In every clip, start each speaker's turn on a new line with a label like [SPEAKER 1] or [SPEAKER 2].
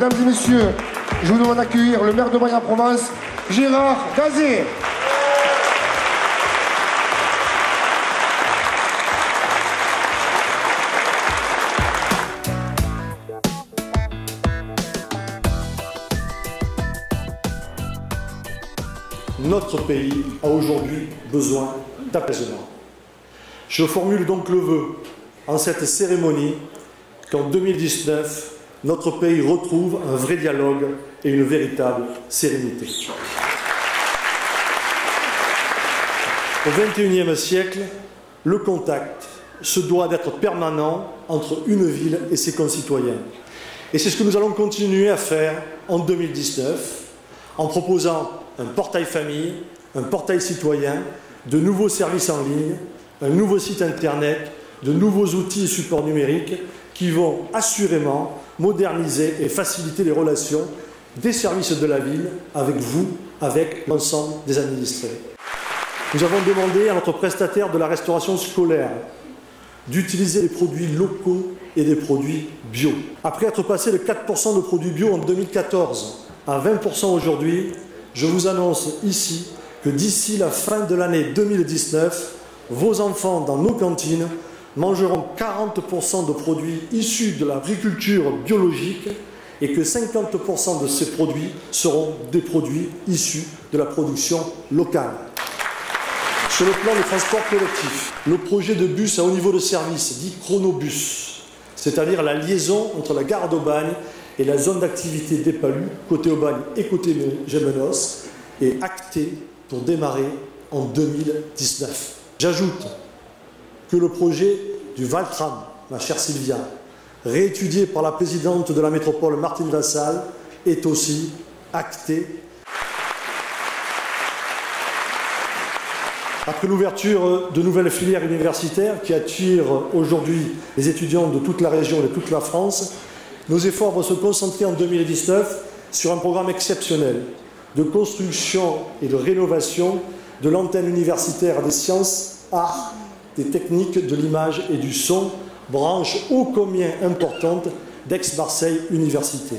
[SPEAKER 1] Mesdames et messieurs, je vous demande d'accueillir le maire de Maille-en-Provence, Gérard Gazet.
[SPEAKER 2] Notre pays a aujourd'hui besoin d'apaisement. Je formule donc le vœu en cette cérémonie qu'en 2019, notre pays retrouve un vrai dialogue et une véritable sérénité. Au XXIe siècle, le contact se doit d'être permanent entre une ville et ses concitoyens. Et c'est ce que nous allons continuer à faire en 2019 en proposant un portail famille, un portail citoyen, de nouveaux services en ligne, un nouveau site internet, de nouveaux outils et supports numériques qui vont assurément moderniser et faciliter les relations des services de la ville avec vous, avec l'ensemble des administrés. Nous avons demandé à notre prestataire de la restauration scolaire d'utiliser des produits locaux et des produits bio. Après être passé de 4% de produits bio en 2014 à 20% aujourd'hui, je vous annonce ici que d'ici la fin de l'année 2019, vos enfants dans nos cantines mangeront 40% de produits issus de l'agriculture biologique et que 50% de ces produits seront des produits issus de la production locale. Sur le plan des transports collectifs, le projet de bus à haut niveau de service, dit chronobus, c'est-à-dire la liaison entre la gare d'Aubagne et la zone d'activité des Palus, côté Aubagne et côté Gémenos, est acté pour démarrer en 2019. J'ajoute que le projet du Valtram, ma chère Sylvia, réétudié par la présidente de la métropole Martine Vassal, est aussi acté. Après l'ouverture de nouvelles filières universitaires qui attirent aujourd'hui les étudiants de toute la région et de toute la France, nos efforts vont se concentrer en 2019 sur un programme exceptionnel de construction et de rénovation de l'antenne universitaire des sciences, arts, des techniques de l'image et du son, branche ô combien importante d'Aix-Marseille Université.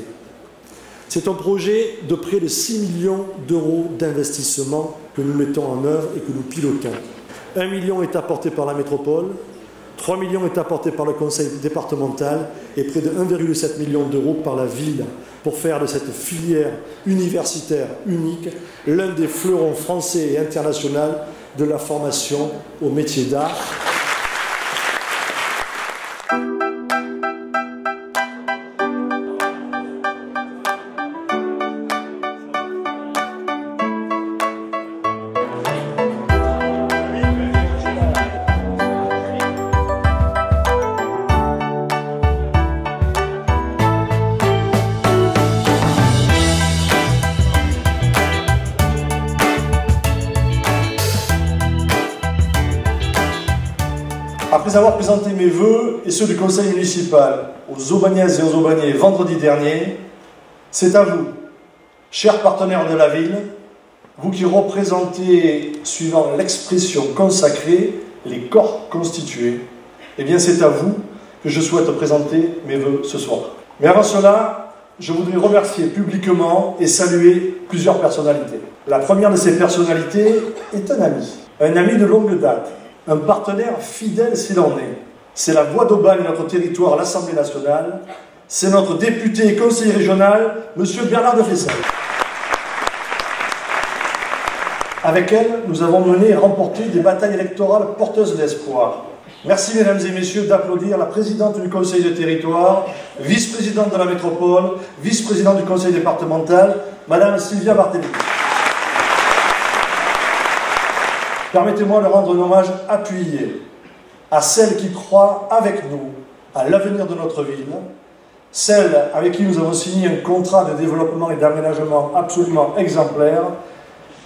[SPEAKER 2] C'est un projet de près de 6 millions d'euros d'investissement que nous mettons en œuvre et que nous pilotons. 1 million est apporté par la métropole, 3 millions est apporté par le conseil départemental et près de 1,7 million d'euros par la ville pour faire de cette filière universitaire unique l'un des fleurons français et internationaux de la formation au métier d'art. Après avoir présenté mes vœux et ceux du conseil municipal aux Aubagnaises et aux Aubagnais vendredi dernier, c'est à vous, chers partenaires de la ville, vous qui représentez, suivant l'expression consacrée, les corps constitués, eh bien c'est à vous que je souhaite présenter mes vœux ce soir. Mais avant cela, je voudrais remercier publiquement et saluer plusieurs personnalités. La première de ces personnalités est un ami de longue date, un partenaire fidèle s'il en est. C'est la voix d'Aubagne de notre territoire à l'Assemblée nationale. C'est notre député et conseiller régional, M. Bernard de Flessel. Avec elle, nous avons mené et remporté des batailles électorales porteuses d'espoir. Merci, mesdames et messieurs, d'applaudir la présidente du conseil de territoire, vice-présidente de la métropole, vice-présidente du conseil départemental, Madame Sylvia Barthélémy. Permettez-moi de rendre un hommage appuyé à celles qui croient avec nous à l'avenir de notre ville, celles avec qui nous avons signé un contrat de développement et d'aménagement absolument exemplaire,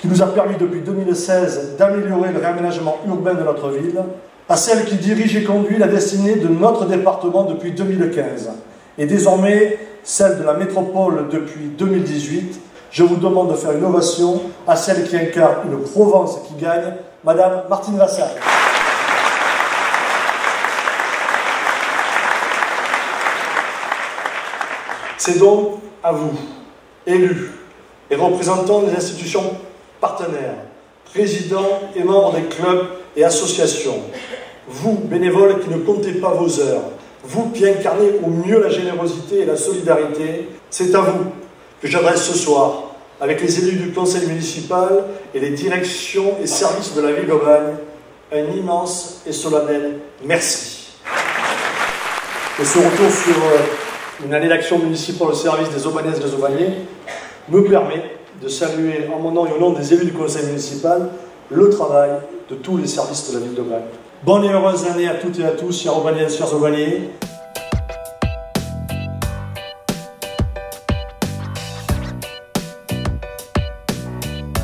[SPEAKER 2] qui nous a permis depuis 2016 d'améliorer le réaménagement urbain de notre ville, à celles qui dirigent et conduisent la destinée de notre département depuis 2015, et désormais celle de la métropole depuis 2018, je vous demande de faire une ovation à celle qui incarne une Provence qui gagne, Madame Martine Vassal. C'est donc à vous, élus et représentants des institutions partenaires, présidents et membres des clubs et associations, vous, bénévoles qui ne comptez pas vos heures, vous qui incarnez au mieux la générosité et la solidarité, c'est à vous que j'adresse ce soir, avec les élus du conseil municipal et les directions et services de la ville d'Aubagne, un immense et solennel merci. Et ce retour sur une année d'action municipale au service des Aubagnaises et des Aubagnais me permet de saluer en mon nom et au nom des élus du conseil municipal le travail de tous les services de la ville d'Aubagne. Bonne et heureuse année à toutes et à tous, chers Aubagnaises, chers Aubagnais.